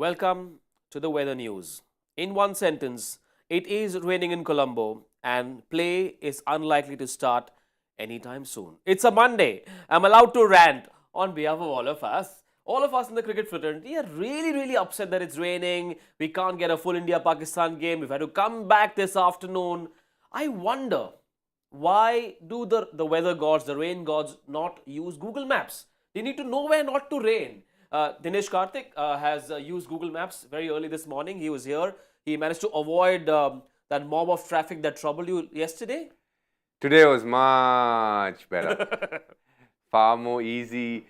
Welcome to the weather news. In one sentence, it is raining in Colombo and play is unlikely to start anytime soon. It's a Monday. I'm allowed to rant on behalf of all of us. All of us in the cricket fraternity are really upset that it's raining. We can't get a full India-Pakistan game. We've had to come back this afternoon. I wonder, why do the weather gods, the rain gods, not use Google Maps? They need to know where not to rain. Dinesh Karthik has used Google Maps very early this morning. He was here. He managed to avoid that mob of traffic that troubled you yesterday. Today was much better. Far more easy.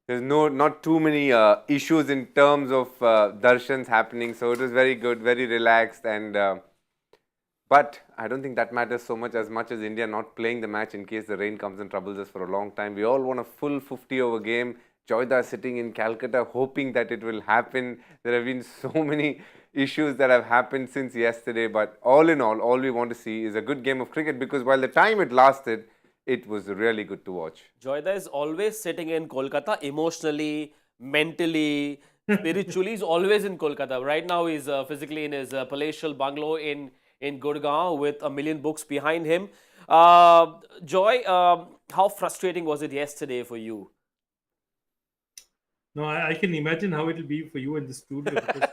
There's not too many issues in terms of darshans happening. So it was very good, very relaxed. But I don't think that matters so much as India not playing the match in case the rain comes and troubles us for a long time. We all want a full 50-over game. Joyda sitting in Calcutta hoping that it will happen. There have been so many issues that have happened since yesterday. But all in all we want to see is a good game of cricket, because while the time it lasted, it was really good to watch. Joyda is always sitting in Kolkata emotionally, mentally, spiritually. He's always in Kolkata. Right now, he's physically in his palatial bungalow in Gurgaon with a million books behind him. Joy, how frustrating was it yesterday for you? No, I can imagine how it will be for you in the studio. Because,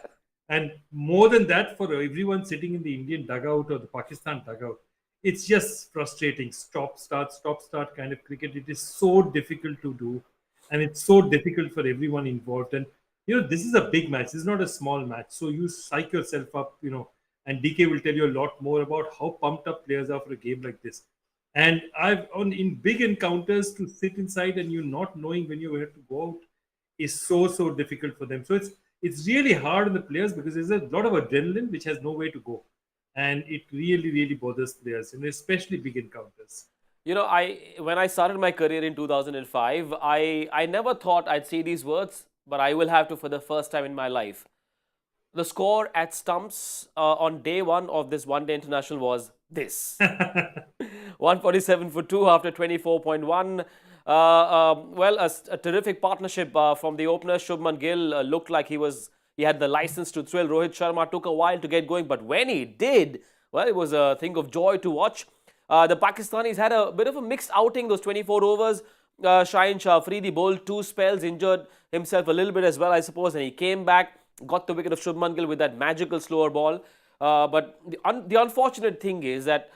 and more than that, for everyone sitting in the Indian dugout or the Pakistan dugout, it's just frustrating. Stop, start kind of cricket. It is so difficult to do. And it's so difficult for everyone involved. And, this is a big match. This is not a small match. So you psych yourself up, and DK will tell you a lot more about how pumped up players are for a game like this. And in big encounters, to sit inside and you not knowing when you have to go out is so difficult for them. So it's really hard on the players because there's a lot of adrenaline which has nowhere to go, and it really bothers players, and especially big encounters. When I started my career in 2005, I never thought I'd say these words, but I will have to for the first time in my life. The score at stumps on day one of this one-day international was this. 147 for 2 after 24.1. Well, a terrific partnership from the opener. Shubman Gill looked like he had the license to thrill. Rohit Sharma took a while to get going, but when he did, well, it was a thing of joy to watch. The Pakistanis had a bit of a mixed outing, those 24 overs. Shaheen Shah Afridi bowled 2 spells, injured himself a little bit as well, I suppose, and he came back, got the wicket of Shubman Gill with that magical slower ball. But the unfortunate thing is that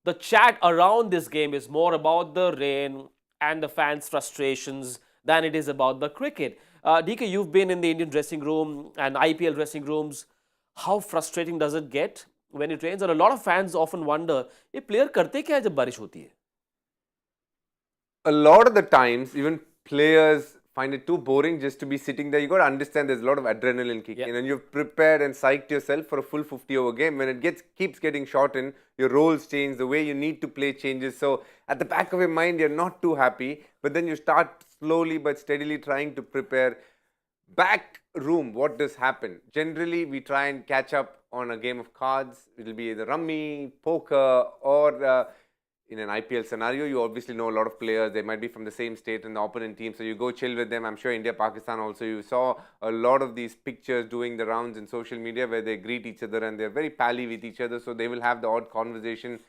the chat around this game is more about the rain and the fans' frustrations than it is about the cricket. DK, you've been in the Indian dressing room and IPL dressing rooms. How frustrating does it get when it rains? And a lot of fans often wonder, ये player करते क्या है जब बारिश होती है? A lot of the times, even players find it too boring just to be sitting there. You got to understand there's a lot of adrenaline kicking in, and you've prepared and psyched yourself for a full 50-over game. When it keeps getting shortened, your roles change, the way you need to play changes. So at the back of your mind, you're not too happy, but then you start slowly but steadily trying to prepare. Back room, what does happen? Generally, we try and catch up on a game of cards. It'll be either rummy, poker, or in an IPL scenario, you obviously know a lot of players. They might be from the same state and the opponent team, so you go chill with them. I'm sure India, Pakistan also, you saw a lot of these pictures doing the rounds in social media where they greet each other and they're very pally with each other, so they will have the odd conversation.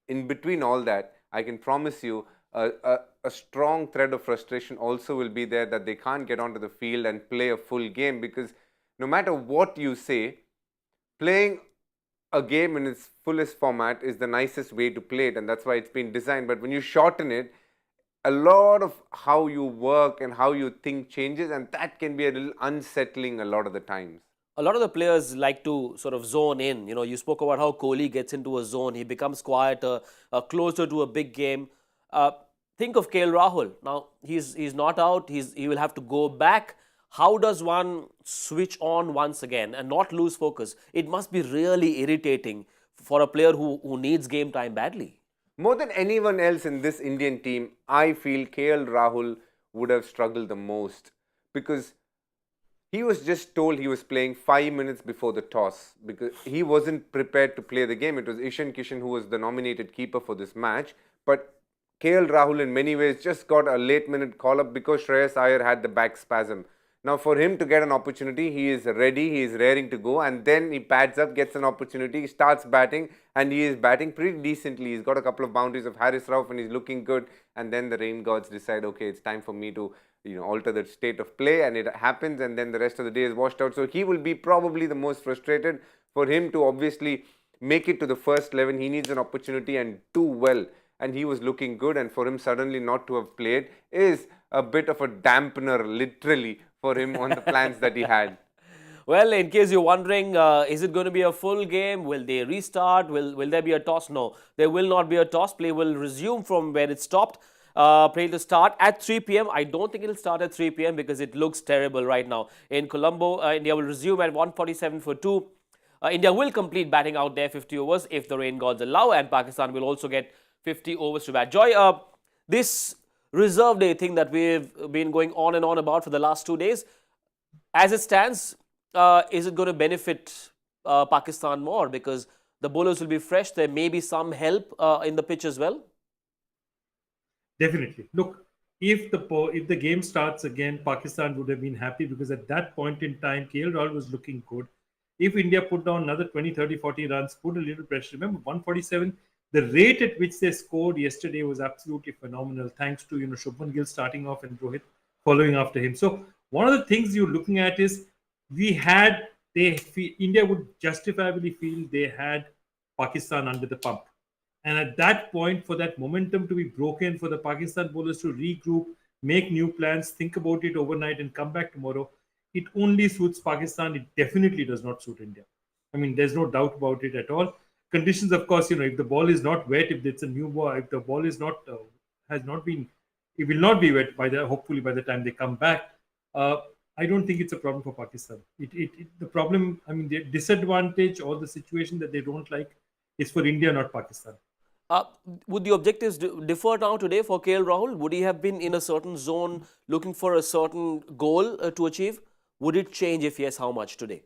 In between all that, I can promise you a strong thread of frustration also will be there, that they can't get onto the field and play a full game, because no matter what you say, playing a game in its fullest format is the nicest way to play it, and that's why it's been designed. But when you shorten it, a lot of how you work and how you think changes, and that can be a little unsettling a lot of the times. A lot of the players like to sort of zone in. You spoke about how Kohli gets into a zone. He becomes quieter, closer to a big game. Think of KL Rahul. Now, he's not out. He will have to go back. How does one switch on once again and not lose focus? It must be really irritating for a player who needs game time badly. More than anyone else in this Indian team, I feel KL Rahul would have struggled the most, because he was just told he was playing 5 minutes before the toss, because he wasn't prepared to play the game. It was Kishan who was the nominated keeper for this match, but KL Rahul in many ways just got a late minute call up because Shreyas Iyer had the back spasm. Now, for him to get an opportunity, he is ready, he is raring to go, and then he pads up, gets an opportunity, starts batting, and he is batting pretty decently. He's got a couple of boundaries of Haris Rauf, and he's looking good. And then the rain gods decide, okay, it's time for me to alter the state of play, and it happens, and then the rest of the day is washed out. So he will be probably the most frustrated. For him to obviously make it to the first 11, he needs an opportunity and do well. And he was looking good, and for him suddenly not to have played is a bit of a dampener, literally, for him on the plans that he had. Well, in case you're wondering, is it going to be a full game? Will they restart? Will there be a toss? No, there will not be a toss. Play will resume from where it stopped. Play to start at 3 p.m. I don't think it'll start at 3 p.m. because it looks terrible right now. In Colombo, India will resume at 1:47 for 2. India will complete batting out their 50 overs if the rain gods allow, and Pakistan will also get 50 overs to bat. Joy, this reserve day thing that we've been going on and on about for the last 2 days, as it stands, is it going to benefit Pakistan more because the bowlers will be fresh? There may be some help in the pitch as well. Definitely. Look, if the game starts again, Pakistan would have been happy because at that point in time, KL Rahul was looking good. If India put down another 20, 30, 40 runs, put a little pressure. Remember, 147, the rate at which they scored yesterday was absolutely phenomenal, thanks to Shubman Gill starting off and Rohit following after him. So one of the things you're looking at is India would justifiably feel they had Pakistan under the pump. And at that point, for that momentum to be broken, for the Pakistan bowlers to regroup, make new plans, think about it overnight and come back tomorrow, it only suits Pakistan. It definitely does not suit India. I mean, there's no doubt about it at all. Conditions, of course, if the ball is not wet, if it's a new ball, if the ball is not, has not been, it will not be wet hopefully by the time they come back. I don't think it's a problem for Pakistan. The problem, I mean, the disadvantage or the situation that they don't like is for India, not Pakistan. Would the objectives differ now today for KL Rahul? Would he have been in a certain zone looking for a certain goal to achieve? Would it change? If yes, how much today?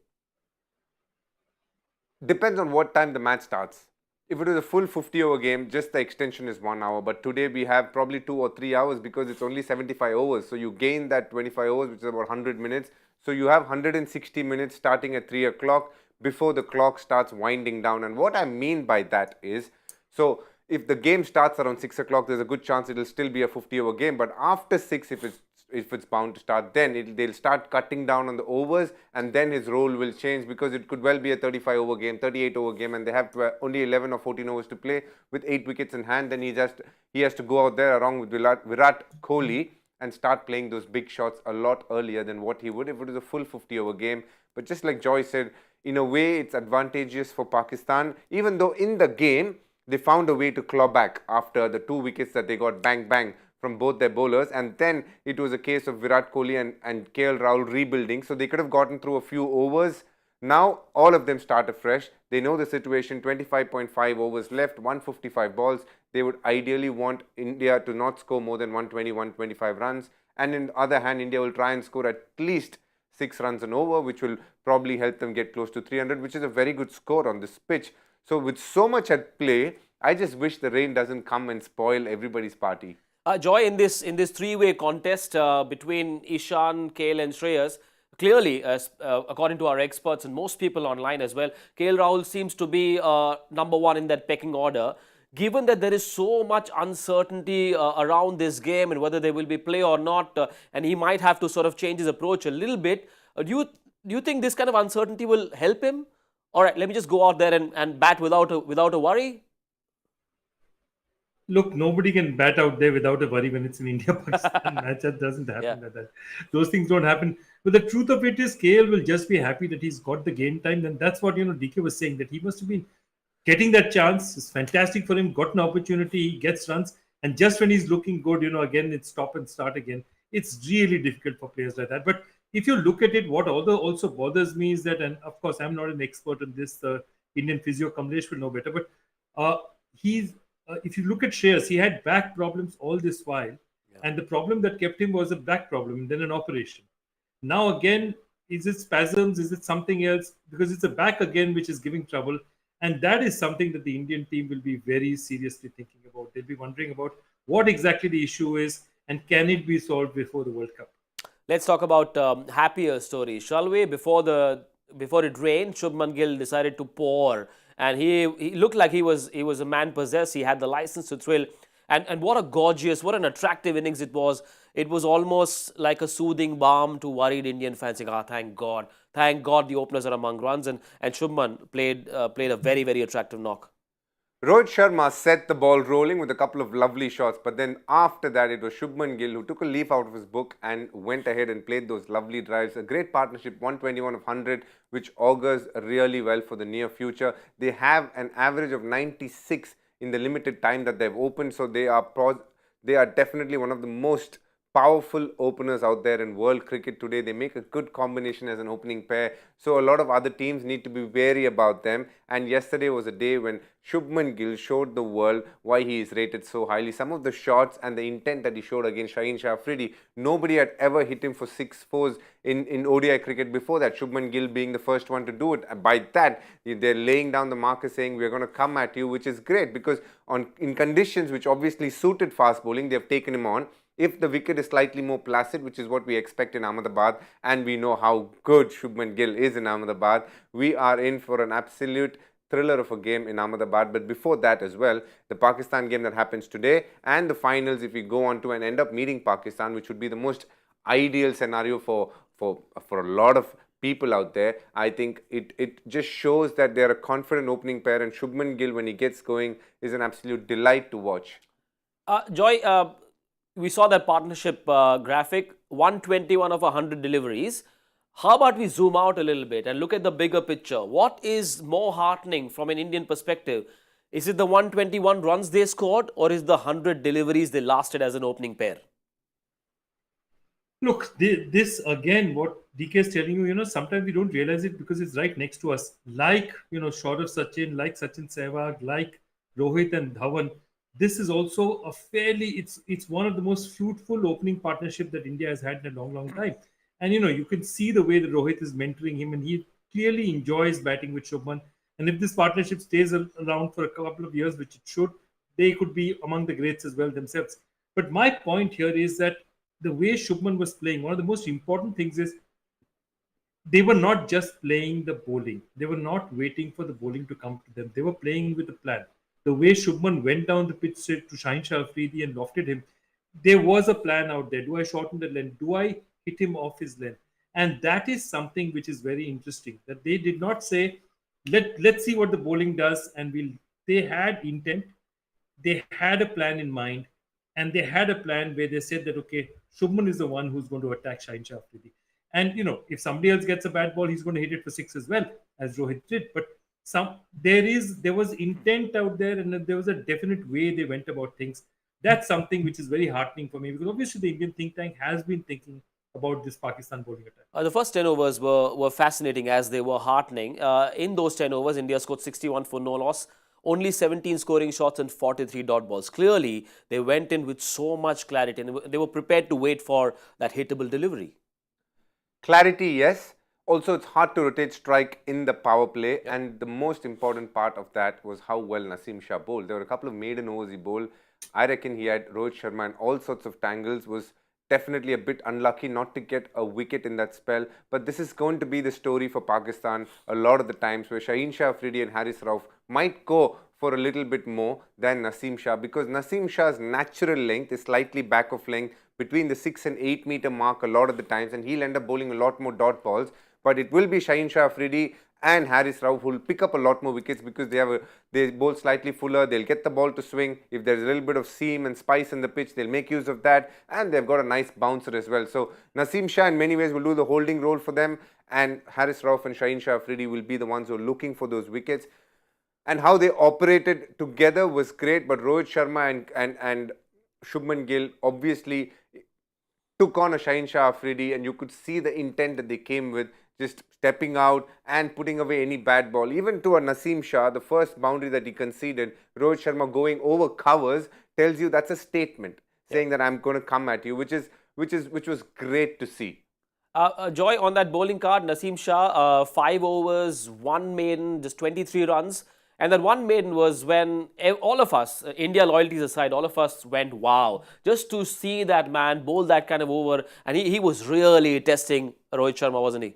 Depends on what time the match starts. If it is a full 50-over game, just the extension is 1 hour. But today we have probably 2 or 3 hours because it's only 75 overs. So you gain that 25 overs, which is about 100 minutes. So you have 160 minutes starting at 3 o'clock before the clock starts winding down. And what I mean by that is, so if the game starts around 6 o'clock, there's a good chance it will still be a 50-over game. But after 6, if it's bound to start, then they'll start cutting down on the overs, and then his role will change because it could well be a 35-over game, 38-over game, and they have only 11 or 14 overs to play with 8 wickets in hand. Then he has to go out there along with Virat Kohli and start playing those big shots a lot earlier than what he would if it was a full 50-over game. But just like Joy said, in a way it's advantageous for Pakistan, even though in the game they found a way to claw back after the 2 wickets that they got bang bang from both their bowlers, and then it was a case of Virat Kohli and KL Rahul rebuilding, so they could have gotten through a few overs. Now all of them start afresh. They know the situation, 25.5 overs left, 155 balls. They would ideally want India to not score more than 120, 125 runs, and in the other hand, India will try and score at least 6 runs an over, which will probably help them get close to 300, which is a very good score on this pitch. So with so much at play, I just wish the rain doesn't come and spoil everybody's party. Joy, in this three-way contest between Ishan, KL and Shreyas, clearly, according to our experts and most people online as well, KL Rahul seems to be number one in that pecking order. Given that there is so much uncertainty around this game and whether there will be play or not, and he might have to sort of change his approach a little bit, do you think this kind of uncertainty will help him? All right, let me just go out there and bat without a worry. Look, nobody can bat out there without a worry when it's an India-Pakistan match. That doesn't happen. Yeah. Those things don't happen. But the truth of it is, KL will just be happy that he's got the game time. And that's what, DK was saying, that he must have been getting that chance. It's fantastic for him. Got an opportunity. He gets runs. And just when he's looking good, again, it's stop and start again. It's really difficult for players like that. But if you look at it, what also bothers me is that, and of course, I'm not an expert on this, Indian physio, Kamlesh will know better, but if you look at Shreyas, he had back problems all this while. Yeah. And the problem that kept him was a back problem and then an operation. Now again, is it spasms? Is it something else? Because it's a back again which is giving trouble. And that is something that the Indian team will be very seriously thinking about. They'll be wondering about what exactly the issue is and can it be solved before the World Cup. Let's talk about happier stories, shall we? Before it rained, Shubman Gill decided to pour, and he looked like he was a man possessed. He had the license to thrill, and what a gorgeous, what an attractive innings it was. It was almost like a soothing balm to worried Indian fans. Saying, "Ah, thank God, the openers are among runs," and Shubman played a very attractive knock. Rohit Sharma set the ball rolling with a couple of lovely shots, but then after that it was Shubman Gill who took a leaf out of his book and went ahead and played those lovely drives. A great partnership, 121 of 100, which augurs really well for the near future. They have an average of 96 in the limited time that they've opened, so they are definitely one of the most powerful openers out there in world cricket today. They make a good combination as an opening pair. So a lot of other teams need to be wary about them. And yesterday was a day when Shubman Gill showed the world why he is rated so highly. Some of the shots and the intent that he showed against Shaheen Shah Afridi, nobody had ever hit him for 6 4s in ODI cricket before that. Shubman Gill being the first one to do it. And by that, they're laying down the marker saying, we're going to come at you, which is great because in conditions which obviously suited fast bowling, they've taken him on. If the wicket is slightly more placid, which is what we expect in Ahmedabad, and we know how good Shubman Gill is in Ahmedabad, we are in for an absolute thriller of a game in Ahmedabad. But before that as well, the Pakistan game that happens today and the finals, if we go on to and end up meeting Pakistan, which would be the most ideal scenario for a lot of people out there. I think it just shows that they're a confident opening pair, and Shubman Gill, when he gets going, is an absolute delight to watch. Joy, we saw that partnership graphic, 121 of 100 deliveries. How about we zoom out a little bit and look at the bigger picture? What is more heartening from an Indian perspective? Is it the 121 runs they scored, or is the 100 deliveries they lasted as an opening pair? Look, this again, what DK is telling you, sometimes we don't realize it because it's right next to us. Like, Saurav Sachin, like Sachin Sehwag, like Rohit and Dhawan. This is also a it's one of the most fruitful opening partnership that India has had in a long time. And, you can see the way that Rohit is mentoring him, and he clearly enjoys batting with Shubman. And if this partnership stays around for a couple of years, which it should, they could be among the greats as well themselves. But my point here is that the way Shubman was playing, one of the most important things is they were not just playing the bowling. They were not waiting for the bowling to come to them. They were playing with a plan. The way Shubman went down the pitch to Shaheen Shah Afridi and lofted him, there was a plan out there. Do I shorten the length? Do I hit him off his length? And that is something which is very interesting. That they did not say, let's see what the bowling does, and they had intent, they had a plan in mind, and they had a plan where they said that, okay, Shubman is the one who's going to attack Shaheen Shah Afridi. And, if somebody else gets a bad ball, he's going to hit it for 6 as well, as Rohit did. But there was intent out there, and there was a definite way they went about things. That's something which is very heartening for me, because obviously the Indian think tank has been thinking about this Pakistan bowling attack. The first 10 overs were fascinating as they were heartening. In those 10 overs, India scored 61 for no loss, only 17 scoring shots and 43 dot balls. Clearly, they went in with so much clarity, and they were prepared to wait for that hittable delivery. Clarity, yes. Also, it's hard to rotate strike in the power play, and the most important part of that was how well Nasim Shah bowled. There were a couple of maiden overs he bowled. I reckon he had Rohit Sharma in all sorts of tangles, was definitely a bit unlucky not to get a wicket in that spell. But this is going to be the story for Pakistan a lot of the times, where Shaheen Shah Afridi and Haris Rauf might go for a little bit more than Nasim Shah, because Nasim Shah's natural length is slightly back of length between the 6 and 8 meter mark a lot of the times, and he'll end up bowling a lot more dot balls. But it will be Shaheen Shah Afridi and Haris Rauf who will pick up a lot more wickets, because they bowl slightly fuller. They'll get the ball to swing. If there's a little bit of seam and spice in the pitch, they'll make use of that, and they've got a nice bouncer as well. So Nasim Shah in many ways will do the holding role for them, and Haris Rauf and Shaheen Shah Afridi will be the ones who are looking for those wickets. And how they operated together was great, but Rohit Sharma and Shubman Gill obviously took on a Shaheen Shah Afridi, and you could see the intent that they came with, just stepping out and putting away any bad ball. Even to a Nasim Shah, the first boundary that he conceded, Rohit Sharma going over covers, tells you that's a statement, saying that I'm going to come at you, which was great to see. Joy, on that bowling card, Nasim Shah, 5 overs, 1 maiden, just 23 runs. And that one maiden was when all of us, India loyalties aside, all of us went wow. Just to see that man bowl that kind of over. And he was really testing Rohit Sharma, wasn't he?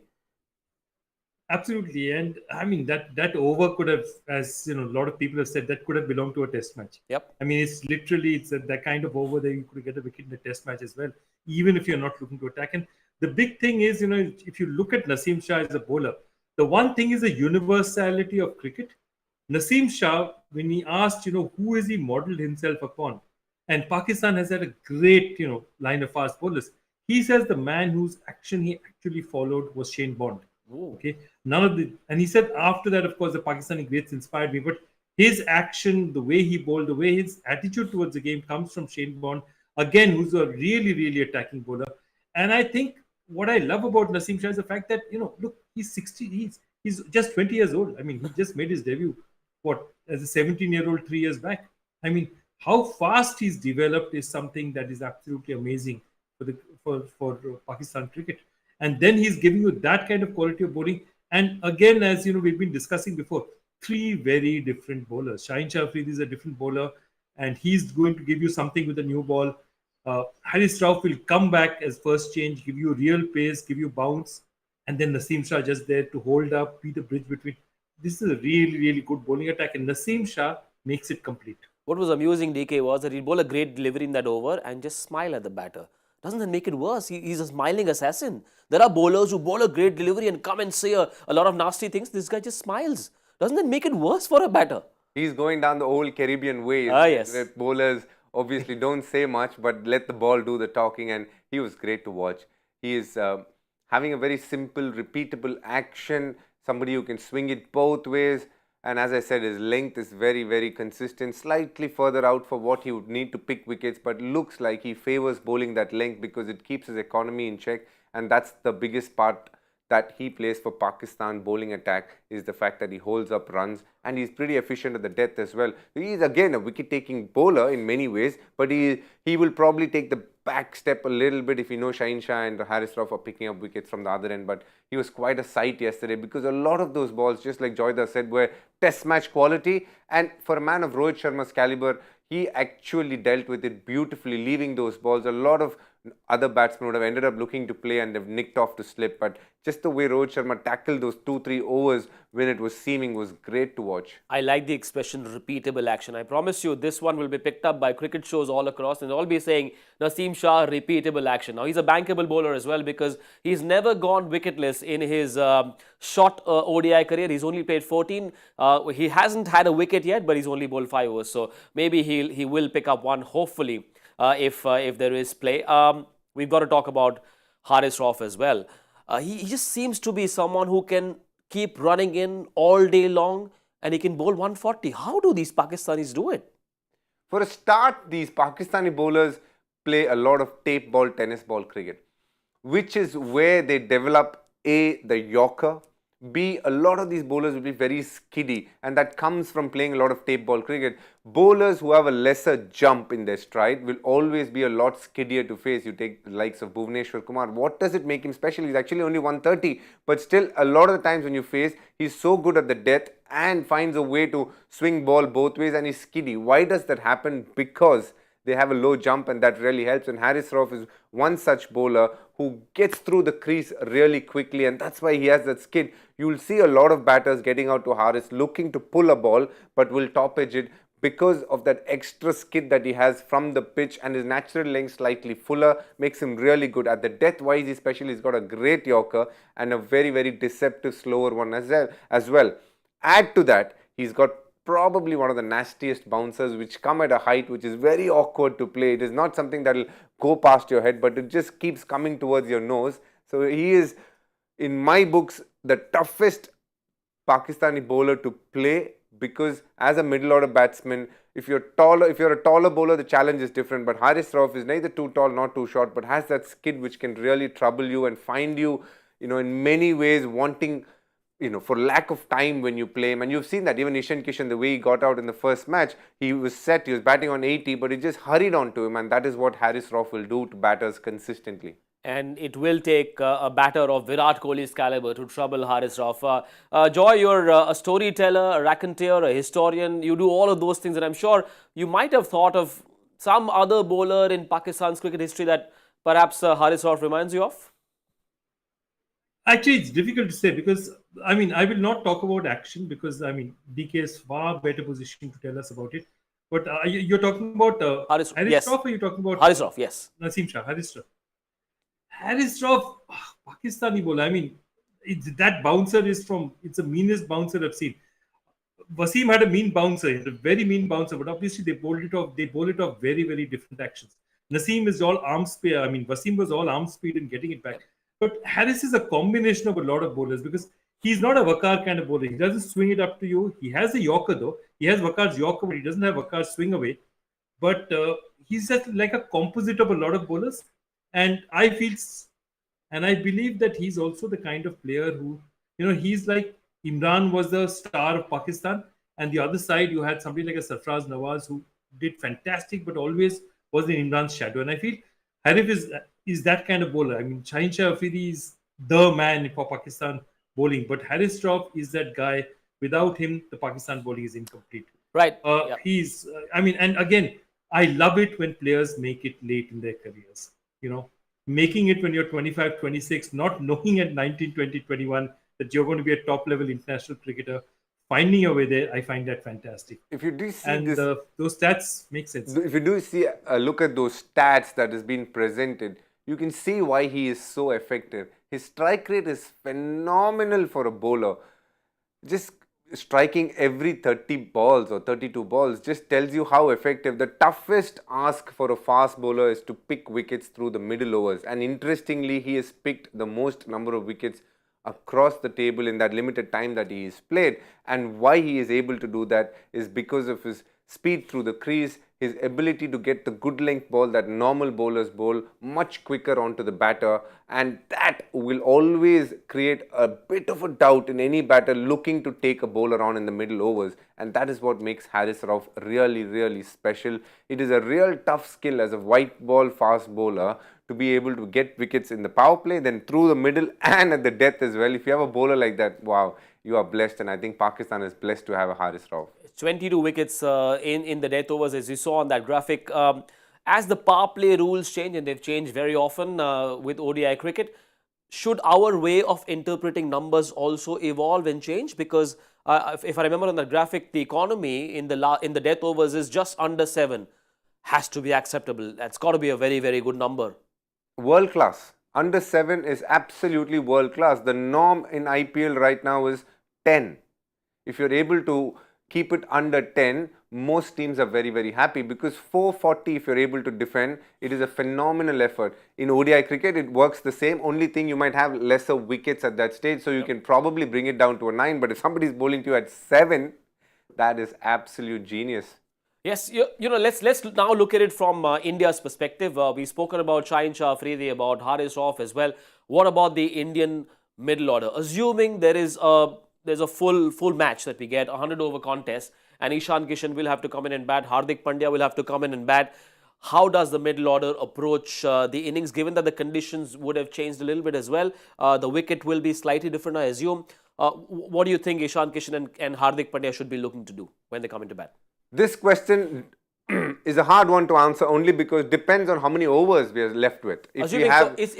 Absolutely, and I mean that over could have, as you know, a lot of people have said, that could have belonged to a test match. Yep. I mean, it's literally that kind of over that you could get a wicket in a test match as well, even if you're not looking to attack. And the big thing is, you know, if you look at Nasim Shah as a bowler, the one thing is the universality of cricket. Nasim Shah, when he asked, you know, who has he modelled himself upon, and Pakistan has had a great, you know, line of fast bowlers. He says the man whose action he actually followed was Shane Bond. Ooh. Okay, none of the, and he said after that, of course, the Pakistani greats inspired me, but his action, the way he bowled, the way his attitude towards the game comes from Shane Bond, again, who's a really, really attacking bowler. And I think what I love about Nasim Shah is the fact that, you know, look, he's 60, he's just 20 years old. I mean, he just made his debut, what, as a 17-year-old 3 years back. I mean, how fast he's developed is something that is absolutely amazing for Pakistan cricket. And then he's giving you that kind of quality of bowling. And again, as you know, we've been discussing before, three very different bowlers. Shaheen Shah Afridi is a different bowler, and he's going to give you something with a new ball. Haris Rauf will come back as first change, give you real pace, give you bounce, and then Nasim Shah just there to hold up, be the bridge between. This is a really, really good bowling attack, and Nasim Shah makes it complete. What was amusing, DK, was that he'd bowl a great delivery in that over and just smile at the batter. Doesn't that make it worse? He's a smiling assassin. There are bowlers who bowl a great delivery and come and say a lot of nasty things. This guy just smiles. Doesn't that make it worse for a batter? He's going down the old Caribbean way. Yes. Where bowlers obviously don't say much, but let the ball do the talking, and he was great to watch. He is having a very simple, repeatable action, somebody who can swing it both ways. And as I said, his length is very, very consistent, slightly further out for what he would need to pick wickets, but looks like he favors bowling that length because it keeps his economy in check. And that's the biggest part that he plays for Pakistan bowling attack, is the fact that he holds up runs and he's pretty efficient at the death as well. He's again a wicket-taking bowler in many ways, but he will probably take the back step a little bit if you know Shaheen Shah and Haris Rauf are picking up wickets from the other end. But he was quite a sight yesterday because a lot of those balls, just like Joyda said, were test match quality. And for a man of Rohit Sharma's caliber, he actually dealt with it beautifully, leaving those balls. A lot of other batsmen would have ended up looking to play and they've nicked off to slip. But just the way Rohit Sharma tackled those 2-3 overs when it was seaming was great to watch. I like the expression repeatable action. I promise you this one will be picked up by cricket shows all across and they'll all be saying Nasim Shah repeatable action. Now he's a bankable bowler as well because he's never gone wicketless in his short ODI career. He's only played 14. He hasn't had a wicket yet, but he's only bowled 5 overs. So maybe he will pick up one, hopefully, if there is play. We've got to talk about Haris Rauf as well. He just seems to be someone who can keep running in all day long and he can bowl 140. How do these Pakistanis do it? For a start, these Pakistani bowlers play a lot of tape ball, tennis ball cricket, which is where they develop A, the Yorker, B, a lot of these bowlers will be very skiddy, and that comes from playing a lot of tape ball cricket. Bowlers who have a lesser jump in their stride will always be a lot skiddier to face. You take the likes of Bhuvneshwar Kumar. What does it make him special? He's actually only 130, but still a lot of the times when you face, he's so good at the death and finds a way to swing ball both ways and he's skiddy. Why does that happen? Because they have a low jump and that really helps. And Haris Rauf is one such bowler who gets through the crease really quickly, and that's why he has that skid. You will see a lot of batters getting out to Haris looking to pull a ball but will top edge it because of that extra skid that he has from the pitch, and his natural length slightly fuller makes him really good. At the death wise especially, he's got a great Yorker and a very, very deceptive slower one as well. Add to that, he's got probably one of the nastiest bouncers which come at a height which is very awkward to play. It is not something that will go past your head, but it just keeps coming towards your nose. So he is, in my books, the toughest Pakistani bowler to play, because as a middle order batsman, if you're a taller bowler, the challenge is different. But Haris Rauf is neither too tall nor too short, but has that skid which can really trouble you and find you, in many ways wanting, for lack of time when you play him. And you've seen that even Kishan, the way he got out in the first match, he was batting on 80, but he just hurried on to him, and that is what Haris Rauf will do to batters consistently. And it will take a batter of Virat Kohli's caliber to trouble Haris Rauf. Joy, you're a storyteller, a raconteur, a historian. You do all of those things, and I'm sure you might have thought of some other bowler in Pakistan's cricket history that perhaps Haris Rauf reminds you of. Actually, it's difficult to say because I mean I will not talk about action because I mean DK is far better positioned to tell us about it. But you're talking about Haris, Haris yes. Rauf, or you're talking about Haris Rauf, yes. Nasim Shah? Haris Rauf. Haris Rauf, Pakistani bowler. I mean, that bouncer is from. It's the meanest bouncer I've seen. Wasim had a mean bouncer, he had a very mean bouncer, but obviously they bowled it off. They bowl it off very, very different actions. Nasim is all arm speed. I mean, Wasim was all arm speed and getting it back. But Harris is a combination of a lot of bowlers because he's not a Wakar kind of bowler. He doesn't swing it up to you. He has a Yorker though. He has Wakar's Yorker, but he doesn't have Wakar's swing away. But he's just like a composite of a lot of bowlers. And I feel, and I believe that he's also the kind of player who, he's like Imran was the star of Pakistan, and the other side you had somebody like a Sarfraz Nawaz who did fantastic, but always was in Imran's shadow. And I feel Harif is that kind of bowler. I mean, Shaheen Shah Afridi is the man for Pakistan bowling, but Haris Rauf is that guy. Without him, the Pakistan bowling is incomplete. Right. He's, I mean, and again, I love it when players make it late in their careers. Making it when you're 25, 26, not knowing at 19, 20, 21 that you're going to be a top level international cricketer, finding your way there, I find that fantastic. If you do see and this, those stats make sense. If you do see look at those stats that is being presented, you can see why he is so effective. His strike rate is phenomenal for a bowler. Just striking every 30 balls or 32 balls just tells you how effective. The toughest ask for a fast bowler is to pick wickets through the middle overs, and interestingly he has picked the most number of wickets across the table in that limited time that he is played. And why he is able to do that is because of his speed through the crease, his ability to get the good length ball that normal bowlers bowl much quicker onto the batter, and that will always create a bit of a doubt in any batter looking to take a bowler on in the middle overs, and that is what makes Haris Rauf really, really special. It is a real tough skill as a white ball fast bowler to be able to get wickets in the power play, then through the middle and at the death as well. If you have a bowler like that, wow, you are blessed, and I think Pakistan is blessed to have a Haris Rauf. 22 wickets in the death overs, as you saw on that graphic. As the power play rules change, and they've changed very often with ODI cricket, should our way of interpreting numbers also evolve and change? Because if I remember on the graphic, the economy in the death overs is just under 7. Has to be acceptable. That's got to be a very, very good number. World class. Under 7 is absolutely world class. The norm in IPL right now is 10. If you're able to keep it under 10, most teams are very, very happy, because 440, if you're able to defend, it is a phenomenal effort. In ODI cricket, it works the same. Only thing, you might have lesser wickets at that stage, so you can probably bring it down to a 9. But if somebody's bowling to you at 7, that is absolute genius. Yes, let's now look at it from India's perspective. We've spoken about Shaheen Shah Afridi, about Haris Rauf as well. What about the Indian middle order? Assuming there's a full match that we get, a 100-over contest, and Kishan will have to come in and bat, Hardik Pandya will have to come in and bat. How does the middle order approach the innings, given that the conditions would have changed a little bit as well? The wicket will be slightly different, I assume. What do you think Kishan and Hardik Pandya should be looking to do when they come into bat? This question is a hard one to answer, only because it depends on how many overs we are left with. If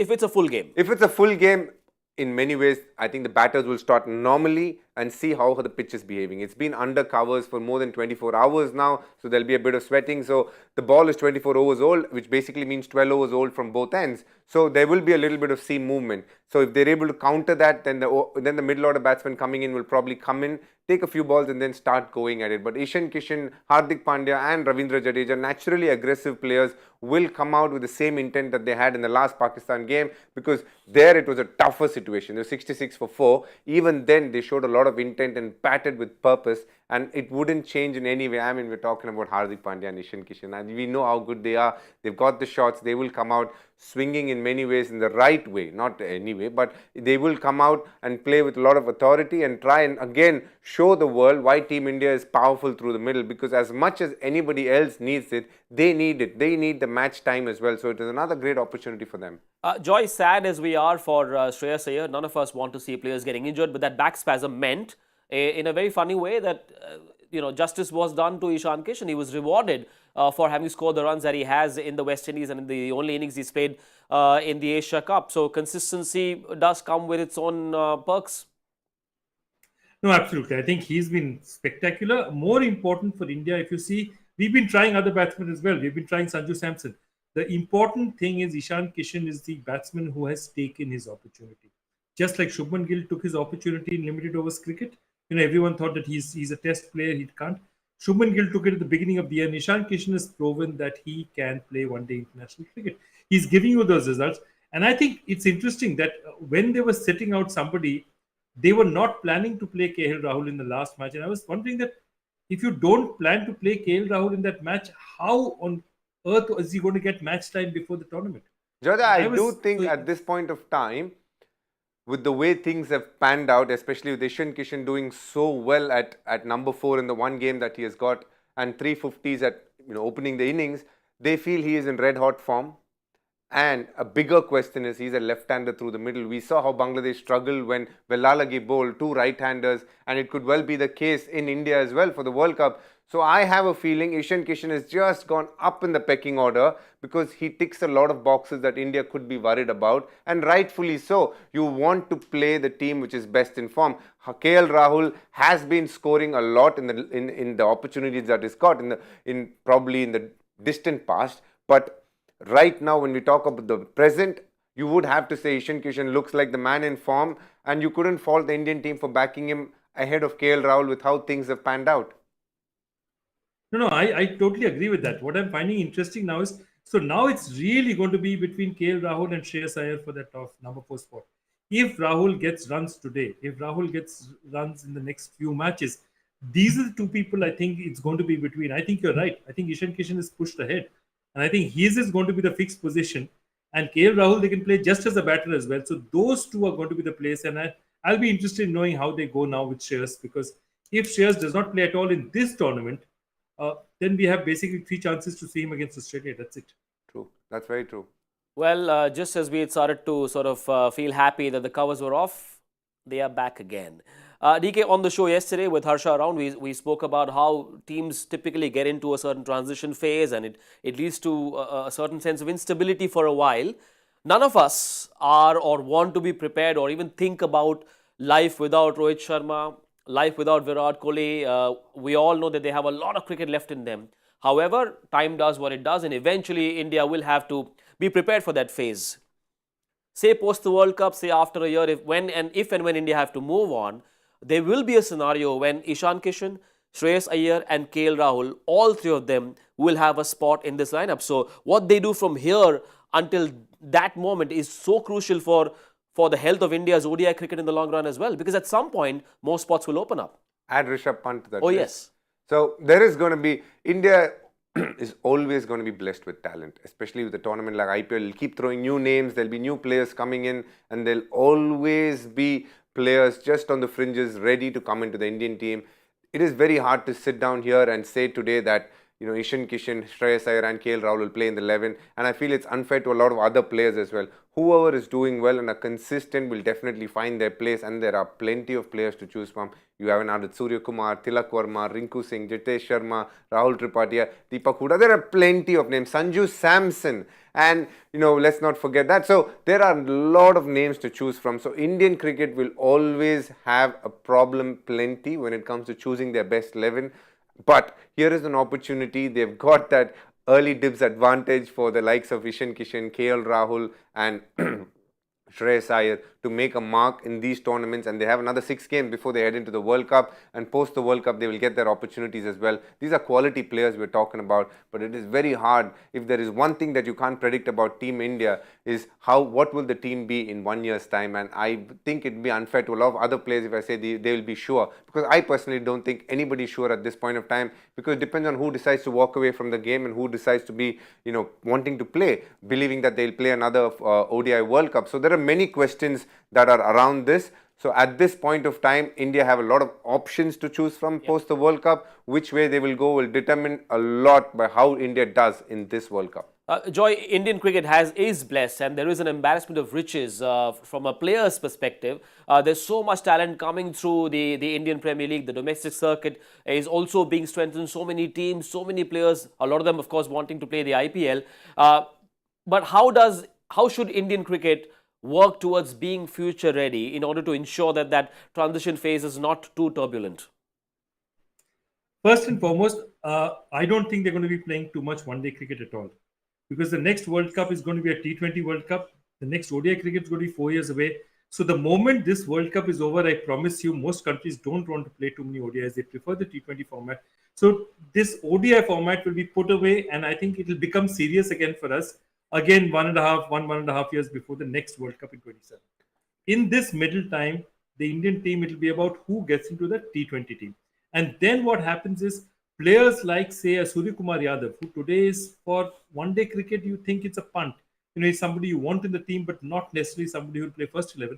it's a full game. If it's a full game, in many ways, I think the batters will start normally and see how the pitch is behaving. It's been under covers for more than 24 hours now, so there'll be a bit of sweating. So the ball is 24 overs old, which basically means 12 overs old from both ends. So there will be a little bit of seam movement. So if they're able to counter that, then the middle order batsman coming in will probably come in, take a few balls and then start going at it. But Kishan, Hardik Pandya and Ravindra Jadeja, naturally aggressive players, will come out with the same intent that they had in the last Pakistan game, because there it was a tougher situation. They were 66 for 4. Even then, they showed a lot lot of intent and batted with purpose, and it wouldn't change in any way. I mean, we're talking about Hardik Pandya and Ishan Kishan, and we know how good they are. They've got the shots. They will come out swinging in many ways in the right way, not any way, but they will come out and play with a lot of authority and try and again show the world why Team India is powerful through the middle, because as much as anybody else needs it. They need the match time as well. So it is another great opportunity for them. Joy, sad as we are for Shreyas Iyer, none of us want to see players getting injured, but that back spasm meant, in a very funny way, that justice was done to Ishan Kishan. He was rewarded for having scored the runs that he has in the West Indies and in the only innings he's played in the Asia Cup. So consistency does come with its own perks. No, absolutely. I think he's been spectacular. More important for India, if you see, we've been trying other batsmen as well. We've been trying Sanju Samson. The important thing is Ishan Kishan is the batsman who has taken his opportunity. Just like Shubman Gill took his opportunity in limited overs cricket. Everyone thought that he's a test player, he can't. Shubman Gill took it at the beginning of the year, and Ishan Kishan has proven that he can play one-day international cricket. He's giving you those results. And I think it's interesting that when they were setting out somebody, they were not planning to play KL Rahul in the last match. And I was wondering that if you don't plan to play KL Rahul in that match, how on earth is he going to get match time before the tournament? Jodha, I do think at this point of time, with the way things have panned out, especially with Ishan Kishan doing so well at number 4 in the one game that he has got and 350s at opening the innings, they feel he is in red hot form. And a bigger question is, he's a left-hander through the middle. We saw how Bangladesh struggled when Velalagi bowled 2 right-handers, and it could well be the case in India as well for the World Cup. So I have a feeling Ishan Kishan has just gone up in the pecking order because he ticks a lot of boxes that India could be worried about, and rightfully so. You want to play the team which is best in form. KL Rahul has been scoring a lot in the opportunities that he's got in probably in the distant past, but right now, when we talk about the present, you would have to say Ishan Kishan looks like the man in form, and you couldn't fault the Indian team for backing him ahead of KL Rahul with how things have panned out. No, I totally agree with that. What I'm finding interesting now is, so now it's really going to be between KL Rahul and Shreyas Iyer for that number 4 spot. If Rahul gets runs today, if Rahul gets runs in the next few matches, these are the 2 people I think it's going to be between. I think you're right. I think Ishan Kishan is pushed ahead. And I think his is going to be the fixed position. And KL Rahul, they can play just as a batter as well. So those 2 are going to be the players. And I'll be interested in knowing how they go now with Shreyas. Because if Shreyas does not play at all in this tournament, then we have basically 3 chances to see him against Australia. That's it. True. That's very true. Well, just as we had started to sort of feel happy that the covers were off, they are back again. DK, on the show yesterday with Harsha around, we spoke about how teams typically get into a certain transition phase, and it leads to a certain sense of instability for a while. None of us are or want to be prepared or even think about life without Rohit Sharma, life without Virat Kohli. We all know that they have a lot of cricket left in them. However, time does what it does, and eventually India will have to be prepared for that phase. Say post the World Cup, say after a year, if and when India have to move on, there will be a scenario when Ishan Kishan, Shreyas Iyer and KL Rahul, all 3 of them will have a spot in this lineup. So what they do from here until that moment is so crucial for the health of India's ODI cricket in the long run as well, because at some point, more spots will open up. Add Rishabh Pant to that. Oh, list. Yes. So there is going to be, India is always going to be blessed with talent, especially with a tournament like IPL. It'll keep throwing new names, there'll be new players coming in, and there'll always be players just on the fringes ready to come into the Indian team. It is very hard to sit down here and say today that Ishan Kishan, Shreyas Iyer and KL Rahul will play in the 11, and I feel it's unfair to a lot of other players as well. Whoever is doing well and are consistent will definitely find their place, and there are plenty of players to choose from. You have an Adit Surya Kumar, Tilak Verma, Rinku Singh, Jitesh Sharma, Rahul Tripathi, Deepak Hooda. There are plenty of names. Sanju Samson, and let's not forget that. So there are a lot of names to choose from. So Indian cricket will always have a problem plenty when it comes to choosing their best 11. But here is an opportunity. They've got that early dibs advantage for the likes of Ishan Kishan, KL Rahul and Shreyas Iyer to make a mark in these tournaments, and they have another 6 games before they head into the World Cup, and post the World Cup they will get their opportunities as well. These are quality players we're talking about, but it is very hard. If there is one thing that you can't predict about Team India is what will the team be in 1 year's time, and I think it would be unfair to a lot of other players if I say they will be sure, because I personally don't think anybody is sure at this point of time, because it depends on who decides to walk away from the game and who decides to be, wanting to play, believing that they'll play another ODI World Cup. So there are many questions that are around this. So at this point of time, India have a lot of options to choose from post the World Cup. Which way they will go will determine a lot by how India does in this World Cup. Joy, Indian cricket is blessed, and there is an embarrassment of riches from a player's perspective. There's so much talent coming through the Indian Premier League. The domestic circuit is also being strengthened. So many teams, so many players, a lot of them, of course, wanting to play the IPL. But how should Indian cricket work towards being future ready in order to ensure that that transition phase is not too turbulent? First and foremost, I don't think they're going to be playing too much one-day cricket at all, because the next World Cup is going to be a T20 World Cup. The next ODI cricket is going to be 4 years away. So the moment this World Cup is over, I promise you, most countries don't want to play too many ODIs. They prefer the T20 format. So this ODI format will be put away, and I think it will become serious again for us. Again, one and a half years before the next World Cup in 27. In this middle time, the Indian team, it will be about who gets into the T20 team. And then what happens is, players like, say, Surya Kumar Yadav, who today is for one-day cricket, you think it's a punt. He's somebody you want in the team, but not necessarily somebody who will play first 11.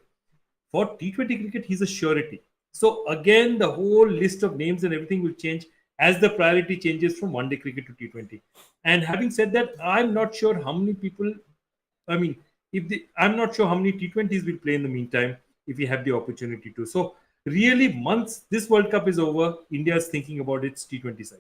For T20 cricket, he's a surety. So again, the whole list of names and everything will change as the priority changes from one-day cricket to T20. And having said that, I'm not sure how many people, I'm not sure how many T20s will play in the meantime if we have the opportunity to. So really, once this World Cup is over, India is thinking about its T20 side.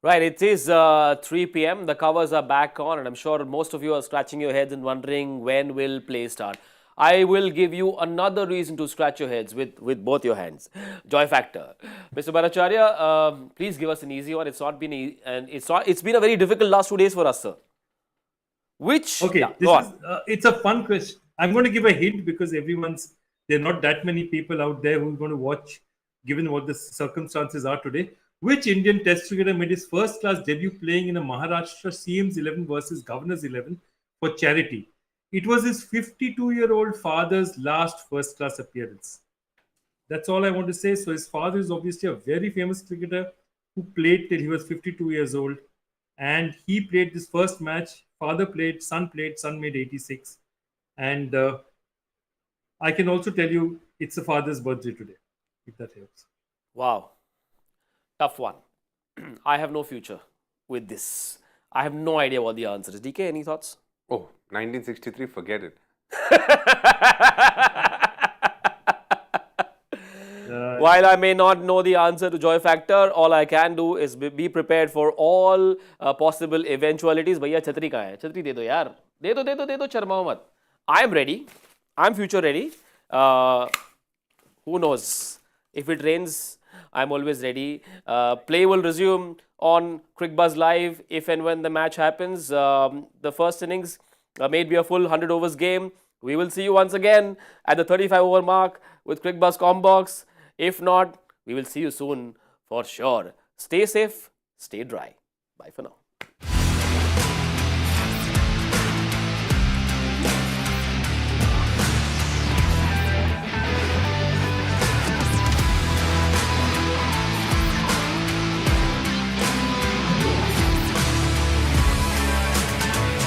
Right, it is 3 p.m. The covers are back on, and I'm sure most of you are scratching your heads and wondering when will play start. I will give you another reason to scratch your heads with both your hands. Joy factor. Mr. Bhattacharya, please give us an easy one. It's not been it's been a very difficult last 2 days for us, sir. It's a fun question. I'm going to give a hint because there are not that many people out there who are going to watch, given what the circumstances are today. Which Indian Test cricketer made his first class debut playing in a Maharashtra CM's 11 versus Governor's 11 for charity? It was his 52-year-old father's last first class appearance. That's all I want to say. So his father is obviously a very famous cricketer who played till he was 52 years old. And he played this first match. Father played, son made 86. And I can also tell you it's the father's birthday today, if that helps. Wow. Tough one. I have no future with this. I have no idea what the answer is. DK, any thoughts? Oh, 1963, forget it. While I may not know the answer to Joy Factor, all I can do is be prepared for all possible eventualities. Bhaiya, chhatri kahan hai? Chhatri de do yaar. De do, charmao mat. I am ready. I am future ready. Who knows? If it rains, I am always ready. Play will resume on Cricbuzz Live if and when the match happens. The first innings may be a full 100 overs game. We will see you once again at the 35 over mark with Cricbuzz Combox. If not, we will see you soon for sure. Stay safe, stay dry. Bye for now.